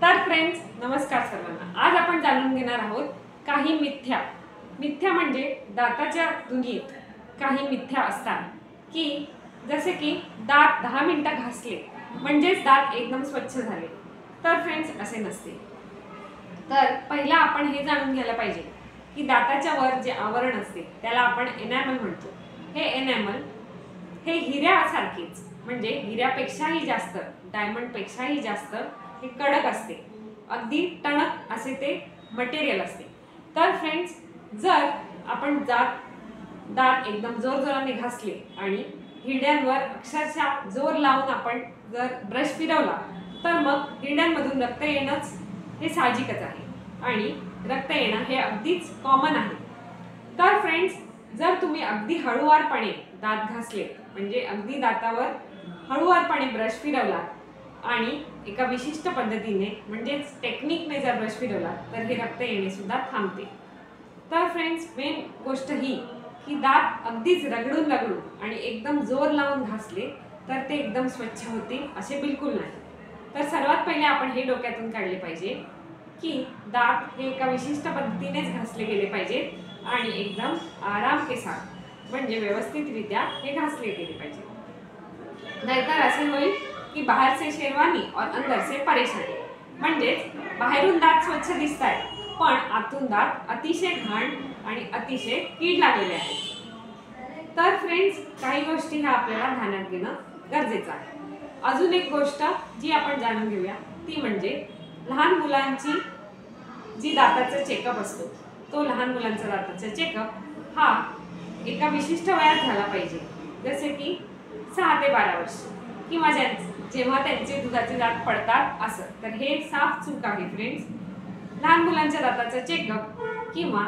तर फ्रेंड्स, नमस्कार सर्वांना। आज आपण जाणून घेणार आहोत काही मिथ्या म्हणजे दाताच्या दुनियेत काही मिथ्या असतात की जसे की दात 10 मिनिटं घासले म्हणजेच दात एकदम स्वच्छ झाले। तर फ्रेंड्स, असे नसते। तर पहिला आपण हे जाणून घ्यायला पाहिजे की दाताच्या वर जे आवरण असते त्याला आपण एनॅमल म्हणतो। हे एनॅमल हे हिऱ्यासारखेच म्हणजे हिऱ्यापेक्षाही जास्त, डायमंड पेक्षाही जास्त हे कडक असते, अगदी टणक असे ते मटेरियल असते। तर फ्रेंड्स, जर आपण दात एकदम जोरजोराने घासले आणि हिरड्यांवर अक्षरशः जोर लावून आपण जर ब्रश फिरवला तर मग हिरड्यांमधून रक्त येणंच हे साहजिकच आहे आणि रक्त येणं हे अगदीच कॉमन आहे। तर फ्रेंड्स, जर तुम्ही अगदी हळूवारपणे दात घासले म्हणजे अगदी दातावर हळूवारपणे ब्रश फिरवला आणि एका विशिष्ट पद्धतीने म्हणजेच टेक्निकने जर ब्रश फिरवला तर हे रक्त येणे सुद्धा थांबते। तर फ्रेंड्स, मेन गोष्ट ही की दात अगदीच रगडून आणि एकदम जोर लावून घासले तर ते एकदम स्वच्छ होते असे बिलकुल नाही। तर सर्वात पहिले आपण हे डोक्यातून काढले पाहिजे की दात हे एका विशिष्ट पद्धतीनेच घासले गेले पाहिजेत आणि एकदम आराम के साथ म्हणजे व्यवस्थितरित्या हे घासले गेले पाहिजे। नाहीतर असे होईल की बाहर से शेरवानी और अंदर से परेशानी, म्हणजेच बाहेरून दात स्वच्छ दिसतात पण आतून दात अतिशय घाण आणि अतिशय कीड लागलेले आहेत। तर फ्रेंड्स, काही गोष्टी ह्या आपल्याला ध्यानात घेणं गरजेचं आहे। अजून एक गोष्ट जी आपण जाणून घेऊया ती म्हणजे लहान मुलांची जी दाताचा चेकअप असतो तो लहान मुलांचा दाताचा चेकअप हा एका विशिष्ट वयात झाला पाहिजे, जसे की 6 ते 12 वर्ष किंवा जेव्हा त्यांचे दुधाचे दात पडतात असं। तर हे साफ चूक आहे फ्रेंड्स। लहान मुलांच्या दाताचा चेकअप किंवा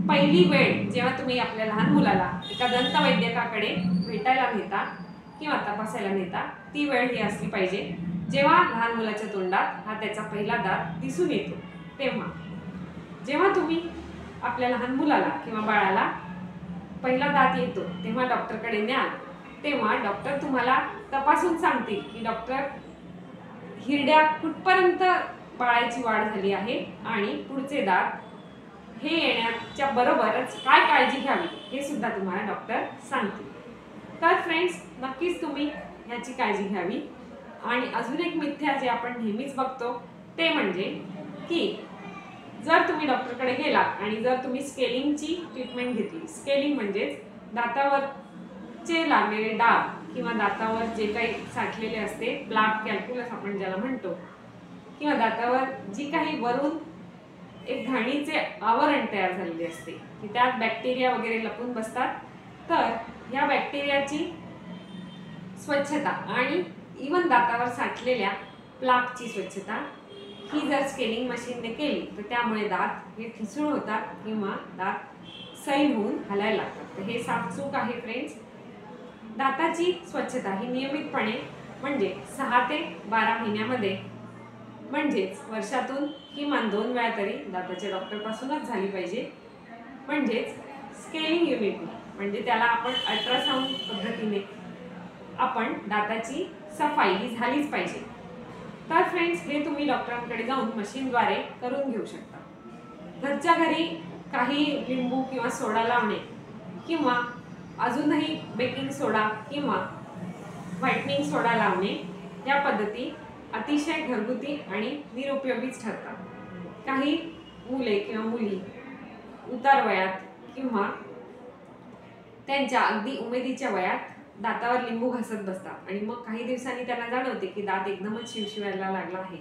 पहिली वेळ जेव्हा तुम्ही आपल्या लहान मुलाला एका दंतवैद्यकाकडे भेटायला नेता किंवा तपासायला नेता ती वेळ ही असली पाहिजे जेव्हा लहान मुलाच्या तोंडात हा त्याचा पहिला दात दिसून येतो। तेव्हा जेव्हा तुम्ही आपल्या लहान मुलाला किंवा बाळाला पहिला दात येतो तेव्हा डॉक्टरकडे न्याल तेव्हा डॉक्टर तुम्हाला तपासून सांगतील की डॉक्टर हिरड्या कुठपर्यंत बाळाची वाढ झाली आहे आणि पुढचे दात हे येण्याच्या बरोबरच काय काळजी घ्यावी हे सुद्धा तुम्हाला डॉक्टर सांगतील। तर फ्रेंड्स, नक्कीच तुम्ही ह्याची काळजी घ्यावी। आणि अजून एक मिथ्या जे आपण नेहमीच बघतो ते म्हणजे की जर तुम्ही डॉक्टरकडे गेला आणि जर तुम्ही स्केलिंगची ट्रीटमेंट घेतली, स्केलिंग म्हणजेच दातावरचे लागलेले डाग किंवा दातावर जे काही साठलेले असते प्लाक कॅल्क्युलस आपण ज्याला म्हणतो, किंवा दातावर जी काही वरून एक घाणीचे आवरण तयार झालेले असते की त्यात बॅक्टेरिया वगैरे लपून बसतात, तर या बॅक्टेरियाची स्वच्छता आणि इवन दातावर साठलेल्या प्लाकची स्वच्छता ही जर स्केलिंग मशीनने केली तर त्यामुळे दात हे ठिसूळ होतात किंवा दात सैल होऊन हलायला लागतात। तर हे साफ चूक आहे फ्रेंड्स। दाताची स्वच्छता ही नियमितपणे म्हणजे 6 ते 12 महिन्यामध्ये म्हणजेच वर्षातून किमान 2 वेळा तरी दाताच्या डॉक्टरपासूनच झाली पाहिजे, म्हणजेच स्केलिंग युनिटने म्हणजे त्याला आपण अल्ट्रासाउंड पद्धतीने आपण दाताची सफाई ही झालीच पाहिजे। तर फ्रेंड्स, हे तुम्ही डॉक्टरांकडे जाऊन मशीनद्वारे करून घेऊ शकता। घरच्या घरी काही लिंबू किंवा सोडा लावणे किंवा अजूनही बेकिंग सोडा किंवा व्हाईटनिंग सोडा लावणे या पद्धती अतिशय घरगुती आणि निरुपयोगीच ठरतात। काही मुले किंवा मुली उतार वयात किंवा त्यांच्या अगदी उमेदीच्या वयात दातावर लिंबू घासत बसतात आणि मग काही दिवसांनी त्यांना जाणवते की दात एकदमच शिवशिवायला लागला आहे,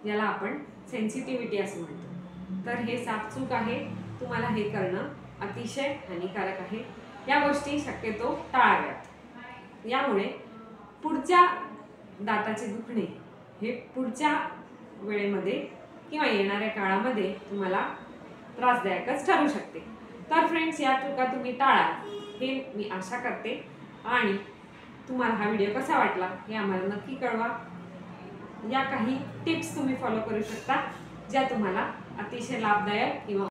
ज्याला आपण सेन्सिटिव्हिटी असं म्हणतो। तर हे साफ चूक आहे, तुम्हाला हे करणं अतिशय हानिकारक आहे। या गोष्टी शक्यतो टाळाव्यात। यामुळे पुढच्या दाताचे दुखणे हे पुढच्या वेळेमध्ये किंवा येणाऱ्या काळामध्ये तुम्हाला त्रासदायकच ठरू शकते। तर फ्रेंड्स, या चुका तुम्ही टाळा हे मी आशा करते आणि तुम्हाला हा व्हिडिओ कसा वाटला हे आम्हाला नक्की कळवा। या काही टिप्स तुम्ही फॉलो करू शकता ज्या तुम्हाला अतिशय लाभदायक किंवा